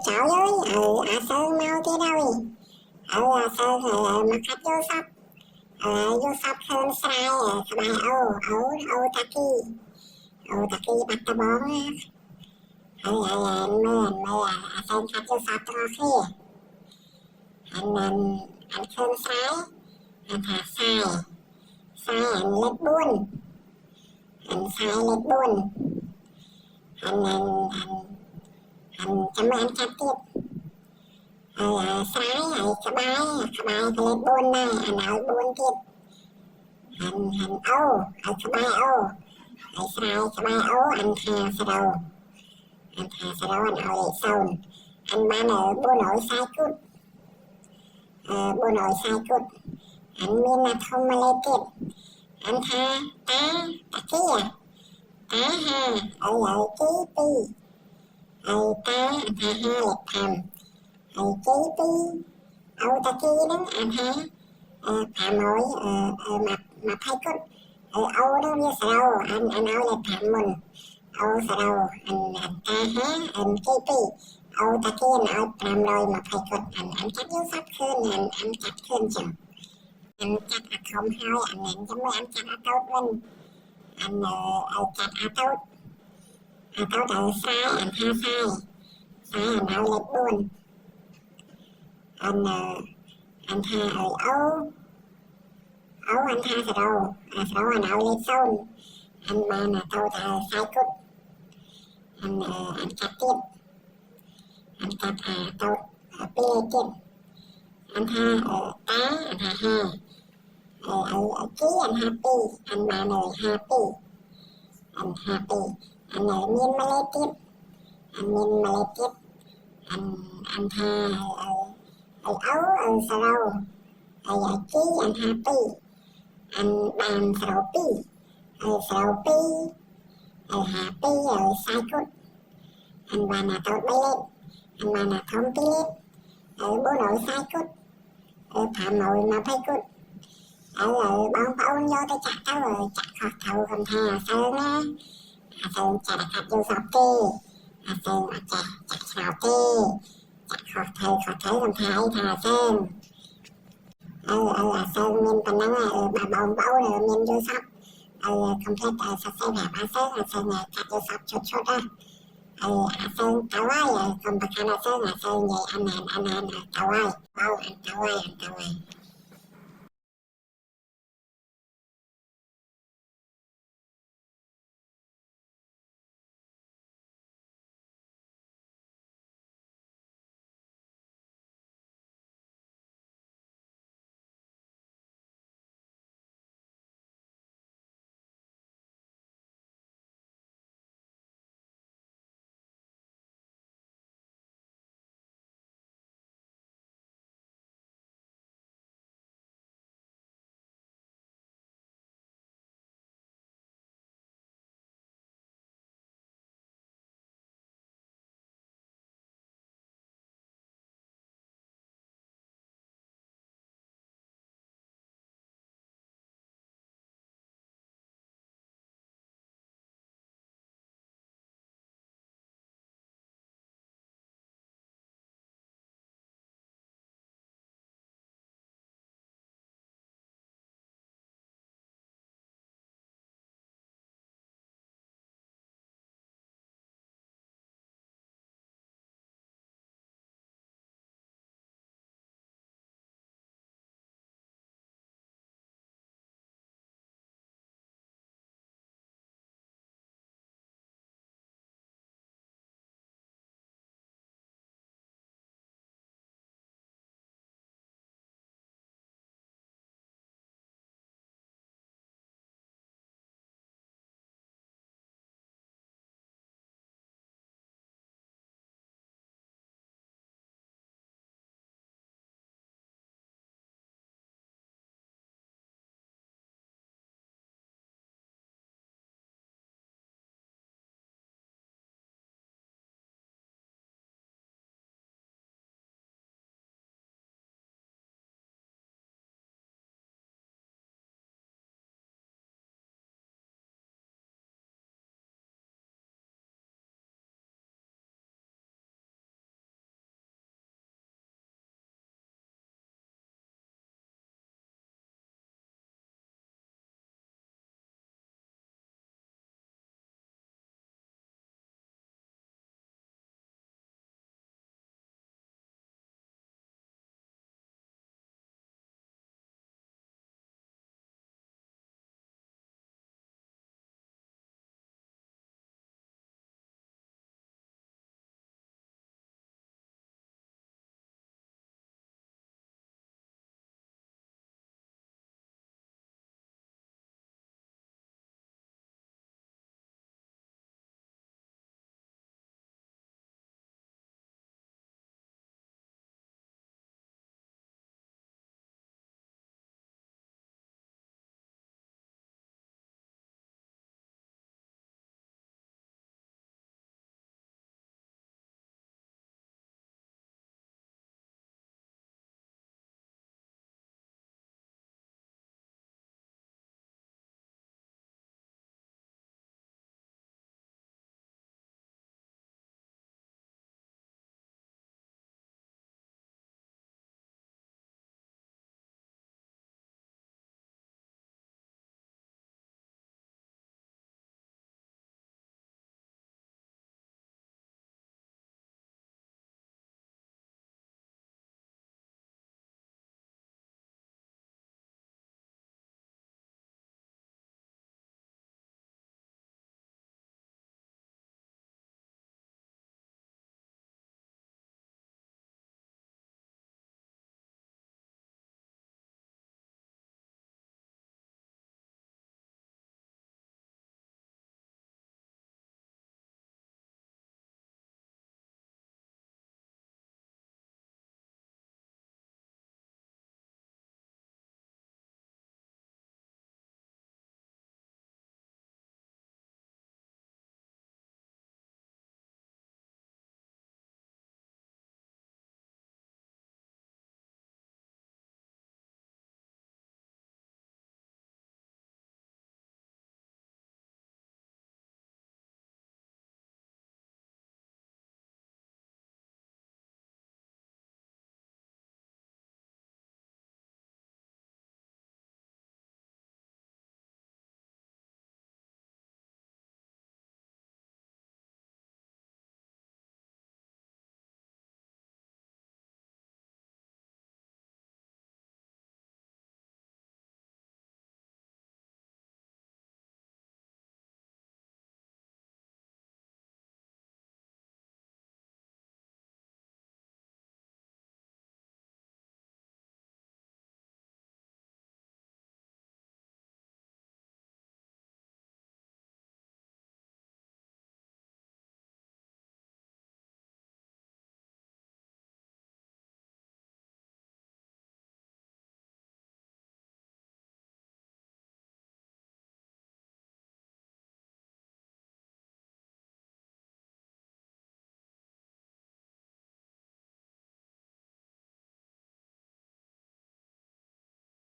trời ơi sơn mau tí đâu sơn mà khách vô sắp hơn sai các bạn ô taki bắt ta bóng mơ sơn khách vô sắp đó khi anh hơn sai anh hạ sai anh lết buôn anh sai lết buôn anh chăm anh chặt tiếp sai cái bài cái lết buôn này anh nói buôn tiếp anh âu cái bài âu sai cái bài âu anh thà sa đầu anh âu sầu anh ban ở buôn nổi sai cút anh miên là thông mà lê tiếp anh tha ta kia ta ha ký pi ta anh tha ha lệch thầm ký pi ta kia đó anh ha thầm hỏi mà thay cút đó như sao anh âu lệch thầm mình sa đầu anh ta ha anh ký pi ta kia nói làm rồi mà phải cút anh chắc yếu sắp hơn anh chắc hơn chừng anh chắc không hay anh nhận cho mấy anh chắc tốt lên anh chắc tốt sai anh tha sai anh áo lệch buồn anh tha ấu anh tha sa đầu anh áo lệch sâu anh ban tao sai cút anh chắc tiếp anh chắc tốt bê tiếp anh tha anh tha ha ký anh happy anh ba nơi happy anh miên mà lê tiếp anh tha ấu sa đầu ký anh happy anh bàn sa đầu pi happy sai cút anh ba tốt bay lên anh ba thông pi lên bố nội sai cút phạm nội mà phải cút bọn bao vô tới chặt tao rồi chặt khọt thầu cầm thà sơn á sơn chặt khát vô sọt tê sơn chặt sọt tê chặt khọt thầy cầm thà sơn sơn miên phần năng bà bóng bão rồi miên vô sọt complete sạch sẽ đẹp sơn chặt vô sọt chốt á sơn tao ai còn bạc khăn sơn vậy anh tao ai bao anh tao ai